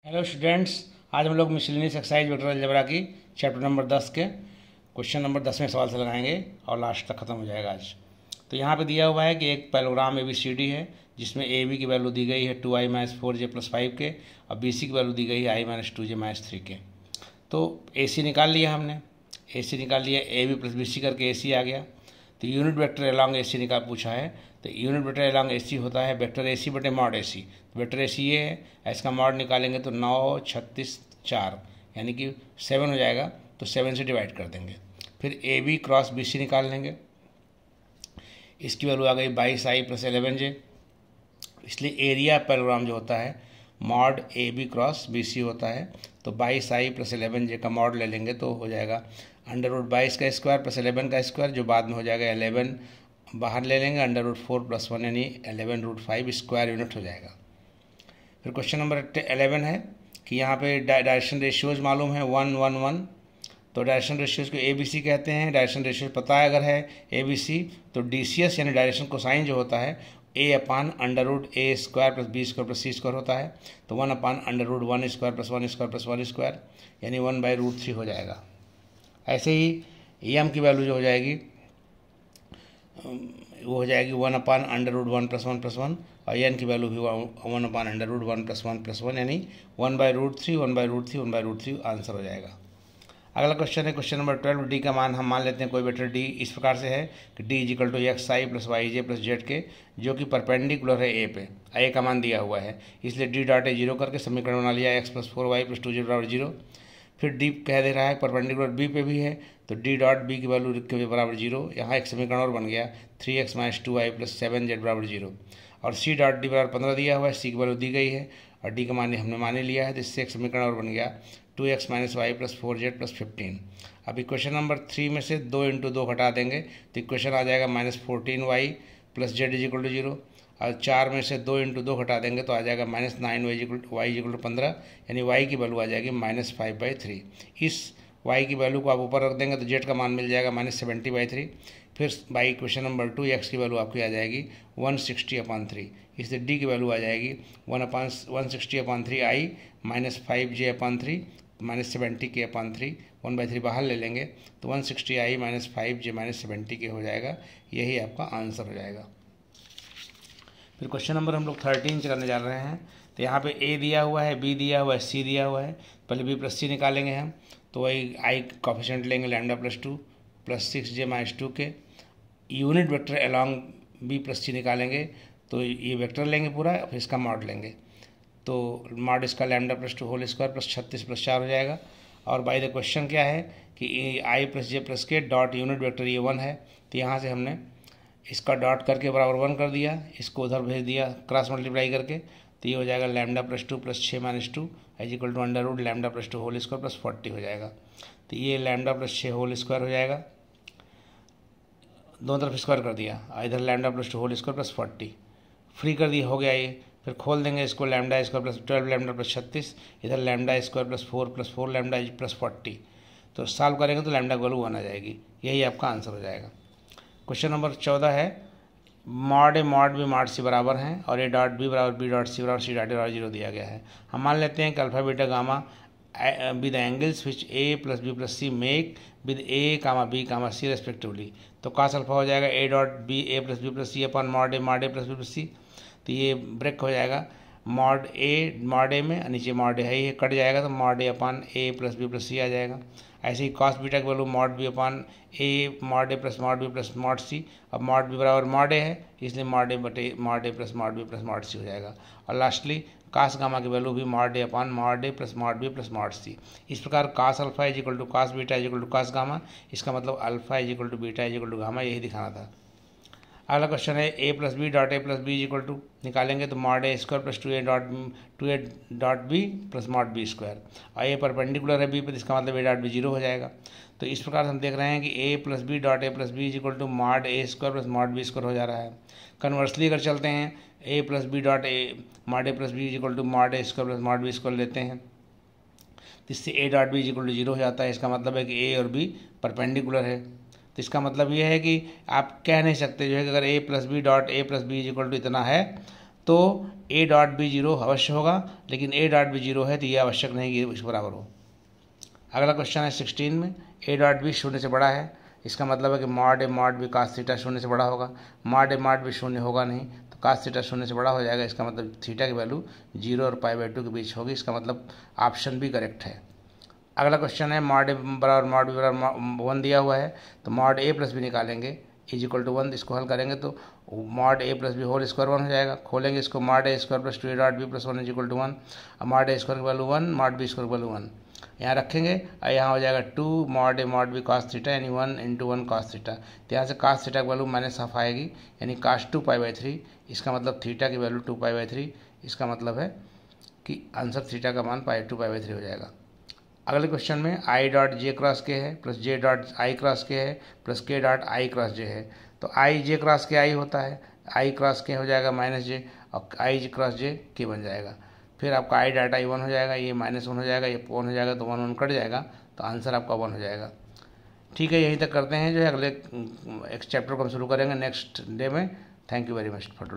Hello students, आज हम लोग मिसलेनियस एक्सरसाइज वेक्टर अलजेब्रा की चैप्टर नंबर 10 के क्वेश्चन नंबर 10 में सवाल से लगाएंगे और लास्ट तक ख़त्म हो जाएगा आज। तो यहाँ पे दिया हुआ है कि एक पैराग्राम ABCD है जिसमें AB की वैल्यू दी गई है 2i-4j+5 के और BC की वैल्यू दी गई है i-2j-3 के। तो AC निकाल लिया हमने, AC निकाल लिया, AB + BC करके AC आ गया। तो यूनिट वेक्टर अलॉन्ग AC निकाल पूछा है, तो यूनिट वेक्टर अलॉन्ग AC होता है वेक्टर AC बटे मॉड AC। तो वेक्टर AC ये है, इसका मॉड निकालेंगे तो 9, 36, 4 यानी कि 7 हो जाएगा, तो 7 से डिवाइड कर देंगे। फिर AB क्रॉस BC निकाल लेंगे, इसकी वैल्यू आ गई 22i + 11j। इसलिए एरिया पैराग्राम जो होता है मॉड AB क्रॉस BC होता है, तो 22i + 11j का मॉड ले लेंगे तो हो जाएगा √22 का स्क्वायर + 11 का स्क्वायर, जो बाद में हो जाएगा 11 बाहर ले लेंगे, √4 + 1 यानी 11√5 स्क्वायर यूनिट हो जाएगा। फिर क्वेश्चन नंबर 11 है कि यहाँ पे डायरेक्शन रेशियोज मालूम है 1, 1, 1। तो डायरेक्शन रेशियोज को ABC कहते हैं। डायरेक्शन रेशियोज पता है अगर है ABC, तो DCS यानी डायरेक्शन कोसाइन जो होता है A/√A² + B² + C² होता है, तो 1/√1² + 1² + 1² यानी 1/√3 हो जाएगा। ऐसे ही M की वैल्यू जो हो जाएगी वो हो जाएगी 1/√1 + 1 + 1 और N की वैल्यू भी 1/√1 + 1 + 1 यानी 1/√3, 1/√3, 1/√3 आंसर हो जाएगा। अगला क्वेश्चन है क्वेश्चन नंबर 12। D का मान हम मान लेते हैं कोई वेक्टर D इस प्रकार से है कि D = xi + yj + z के, जो कि परपेंडिकुलर है A पे। A का मान दिया हुआ है, इसलिए D डॉट A 0 करके समीकरण बना लिया x + 4y + 2z = 0। फिर D कह दे रहा है परपेंडिकुलर B पे भी है, तो D डॉट B की वैल्यू के बराबर 0। यहाँ एक समीकरण और बन गया 3x - 2y + 7z = 0। और C डॉट D बराबर 15 दिया हुआ है, C की वैल्यू दी गई है और D का मान हमने मान लिया है, तो इससे एक समीकरण और बन गया 2x - y + 4z + 15। अब इक्वेशन नंबर 3 में से 2 × 2 घटा देंगे तो इक्वेशन आ जाएगा -14y + z = 0। और 4 में से 2 × 2 घटा देंगे तो आ जाएगा -9y = 15 यानी y की वैल्यू आ जाएगी -5/3। इस y की वैल्यू को आप ऊपर रख देंगे तो z का मान मिल जाएगा -70/3। फिर बाई इक्वेशन नंबर 2 x की वैल्यू आपकी आ जाएगी 160/3। इससे d की वैल्यू आ जाएगी 160/3 i -5j/3 -70k/3। 1/3 बाहर ले लेंगे तो 160i -5j -70k हो जाएगा। यही आपका आंसर हो जाएगा। फिर क्वेश्चन नंबर हम लोग 13 करने जा रहे हैं। तो यहाँ पे A दिया हुआ है, B दिया हुआ है, C दिया हुआ है। पहले B + C निकालेंगे हम, तो वही I कोफिशिएंट लेंगे λ+2 + 6j - 2k। Unit vector along B + C निकालेंगे तो ये वेक्टर लेंगे पूरा, फिर इसका मॉड लेंगे, तो मॉड इसका λ+2 होल स्क्वायर + 36 + 4 हो जाएगा। और बाय द क्वेश्चन क्या है कि I + j + k dot unit vector ये 1 है, तो यहाँ से हमने इसका डॉट करके बराबर 1 कर दिया, इसको उधर भेज दिया क्रॉस मल्टीप्लाई करके, तो ये हो जाएगा λ+2 + 6 - 2 = λ+2 होल स्क्वायर + 40 हो जाएगा। तो ये λ+6 होल स्क्वायर हो जाएगा, दोनों तरफ स्क्वायर कर दिया, इधर λ+2 होल स्क्वायर + 40 फ्री कर दिया, हो गया ये। फिर खोल देंगे इसको λ² + 12 λ + 36, इधर λ² + 4 + 4 λ + 40, तो सॉल्व करेंगे तो लैम्डा की वैल्यू 1 आ जाएगी। यही आपका आंसर हो जाएगा। क्वेश्चन नंबर 14 है mod A mod B mod C बराबर हैं और A डॉट B बराबर B डॉट C बराबर C डॉट A बराबर 0 दिया गया है। हम मान लेते हैं कि alpha beta gamma with angles which A + B + C make with A, B, C respectively. तो cos अल्फा हो जाएगा A dot B A + B + C upon mod A + B + C। तो ये ब्रेक हो जाएगा मॉड A में, नीचे mod A है, ये कट जाएगा तो mod A upon A + B + C आ जाएगा। ऐसे ही cos बीटा की value mod B upon A mod A + mod B + mod C। अब मॉड B बराबर मॉड A है, इसलिए मॉड A बटे mod A + mod B + mod C हो जाएगा। और लास्टली cos गामा की वैल्यू भी mod A upon mod A + mod B + mod C। इस प्रकार cos alpha = cos beta = cos gamma, इसका मतलब अल्फा = बीटा = गामा, यही दिखाना था। अगला क्वेश्चन है A + B dot A + B = निकालेंगे तो mod A² + 2A dot B + mod B²। और A परपेंडिकुलर है B पर, इसका मतलब A डॉट B 0 हो जाएगा। तो इस प्रकार हम देख रहे हैं कि A + B dot A + B = mod A² + mod B² हो जा रहा है। कन्वर्सली अगर चलते हैं A + B dot mod A + B = mod A² + mod B² लेते हैं, तो इससे A डॉट B 0 हो जाता है। इसका मतलब है कि A और B परपेंडिकुलर है। तो इसका मतलब ये है कि आप कह नहीं सकते जो है कि अगर A + B dot A + B = इतना है तो ए डॉट बी जीरो अवश्य होगा, लेकिन ए डॉट बी जीरो है तो ये आवश्यक नहीं कि इसके बराबर हो। अगला क्वेश्चन है 16 में, ए डॉट बी शून्य से बड़ा है, इसका मतलब है कि mod a mod B cos theta शून्य से बड़ा होगा। मॉड ए मॉड बी शून्य होगा नहीं, तो कास थीटा शून्य से बड़ा हो जाएगा, इसका मतलब थीटा की वैल्यू 0 और π/2 के बीच होगी, इसका मतलब ऑप्शन भी करेक्ट है। अगला क्वेश्चन है मॉड ए बराबर मॉड बी बराबर 1 दिया हुआ है, तो मॉड ए प्लस बी निकालेंगे इज इक्वल टू 1, इसको हल करेंगे तो mod a plus b whole square 1 हो जाएगा। खोलेंगे इसको, mod a square plus 2 a dot b plus 1 is equal to 1, और मॉड ए स्क्वायर की वैल्यू 1, मॉड बी स्क्वायर की वैल्यू 1 यहाँ रखेंगे, और यहाँ हो जाएगा 2 mod a mod b cos theta यानी 1 इंटू 1 कॉस थीटा। तो यहाँ से कॉस थीटा की वैल्यू -1/2 आएगी यानी कॉस 2 π/3, इसका मतलब थीटा की वैल्यू 2 π/3, इसका मतलब है कि आंसर थीटा का मान 2 π/3 हो जाएगा। अगले क्वेश्चन में आई डॉट जे क्रॉस के है plus J dot I cross के है प्लस के डॉट आई क्रॉस जे है, तो आई जे क्रॉस के आई होता है, आई क्रॉस के हो जाएगा -j और आई क्रॉस जे के बन जाएगा। फिर आपका आई डाटा 1 हो जाएगा, ये -1 हो जाएगा, ये 1 हो जाएगा, तो 1 1 कट जाएगा, तो आंसर आपका 1 हो जाएगा। ठीक है, यहीं तक करते हैं, जो है अगले एक चैप्टर को हम शुरू करेंगे नेक्स्ट डे में। Thank you very much for